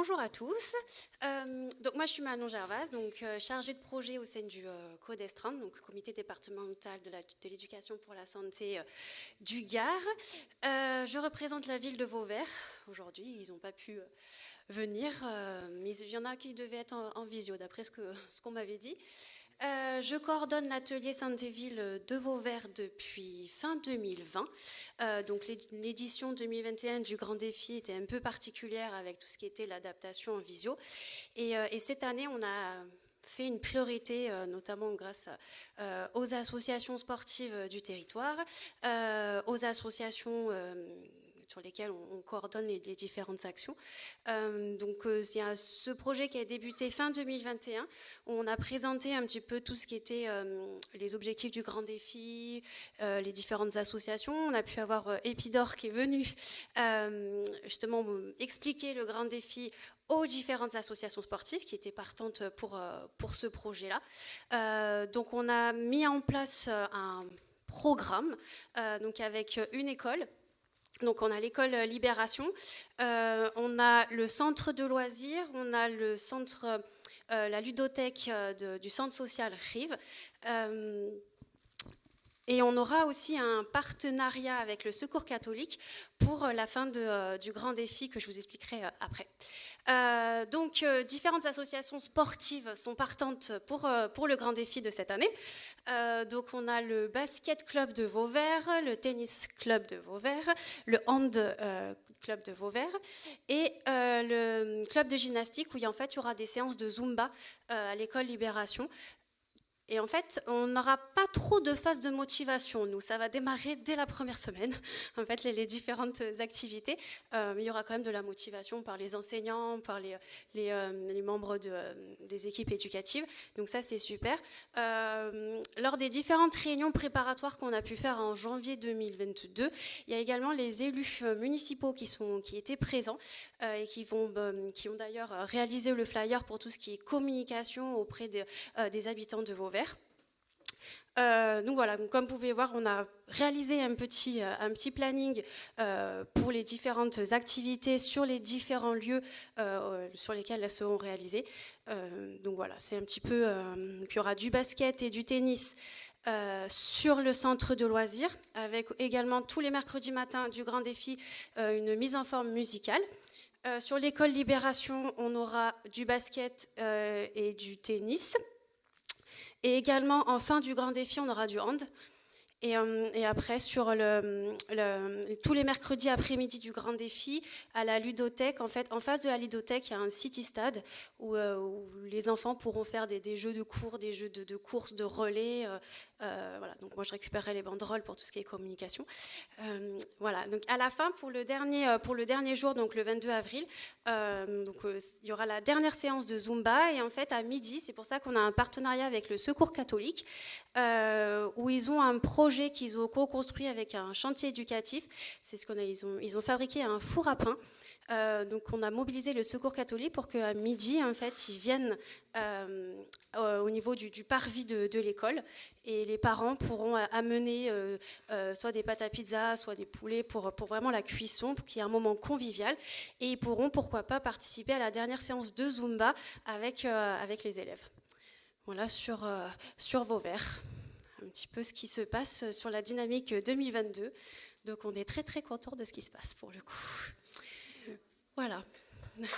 Bonjour à tous. Donc moi je suis Manon Gervase, donc chargée de projet au sein du CODESTRAN, donc le comité départemental de l'éducation pour la santé du Gard. Je représente la ville de Vauvert aujourd'hui. Ils n'ont pas pu venir, mais il y en a qui devaient être en visio d'après ce qu'on m'avait dit. Je coordonne l'atelier Santé-Ville de Vauvert depuis fin 2020. Donc l'édition 2021 du Grand Défi était un peu particulière avec tout ce qui était l'adaptation en visio. Et cette année, on a fait une priorité, notamment grâce aux associations sportives du territoire, aux associations sur lesquelles on coordonne les différentes actions. Donc c'est ce projet qui a débuté fin 2021, où on a présenté un petit peu tout ce qui était les objectifs du Grand Défi, les différentes associations. On a pu avoir Épidore qui est venu justement expliquer le Grand Défi aux différentes associations sportives qui étaient partantes pour ce projet-là. Donc on a mis en place un programme donc avec une école. Donc on a l'école Libération, on a le centre de loisirs, on a le centre, la ludothèque du centre social Rive. Et on aura aussi un partenariat avec le Secours catholique pour la fin du Grand Défi que je vous expliquerai après. Donc, différentes associations sportives sont partantes pour le Grand Défi de cette année. Donc, on a le basket club de Vauvert, le tennis club de Vauvert, le hand club de Vauvert et le club de gymnastique où en fait, il y aura des séances de Zumba à l'école Libération. Et en fait, on n'aura pas trop de phase de motivation, nous. Ça va démarrer dès la première semaine, en fait, les différentes activités. Mais il y aura quand même de la motivation par les enseignants, par les membres des équipes éducatives. Donc ça, c'est super. Lors des différentes réunions préparatoires qu'on a pu faire en janvier 2022, il y a également les élus municipaux qui étaient présents et qui ont d'ailleurs réalisé le flyer pour tout ce qui est communication auprès des habitants de Vauvert. Donc voilà, donc comme vous pouvez voir, on a réalisé un petit planning pour les différentes activités sur les différents lieux sur lesquels elles seront réalisées. Donc voilà, c'est un petit peu... il y aura du basket et du tennis sur le centre de loisirs, avec également tous les mercredis matins du Grand Défi une mise en forme musicale. Sur l'école Libération, on aura du basket et du tennis. Et également, en fin du Grand Défi, on aura du hand. Et après, sur tous les mercredis après-midi du Grand Défi, à la ludothèque, en fait, en face de la ludothèque, il y a un city stade où les enfants pourront faire des jeux de cours, des jeux de courses, de relais. Voilà. Donc moi, je récupérerai les banderoles pour tout ce qui est communication. Voilà. Donc à la fin, pour le dernier jour, donc le 22 avril, il y aura la dernière séance de Zumba. Et en fait, à midi, c'est pour ça qu'on a un partenariat avec le Secours catholique, où ils ont un projet qu'ils ont co-construit avec un chantier éducatif. C'est ce qu'on a. Ils ont fabriqué un four à pain. Donc on a mobilisé le Secours catholique pour qu'à midi, en fait, ils viennent au niveau du parvis de l'école et les parents pourront amener soit des pâtes à pizza, soit des poulets pour vraiment la cuisson, pour qu'il y ait un moment convivial. Et ils pourront, pourquoi pas, participer à la dernière séance de Zumba avec les élèves. Voilà, sur Vauvert. Un petit peu ce qui se passe sur la dynamique 2022. Donc on est très très content de ce qui se passe pour le coup. Voilà. Merci.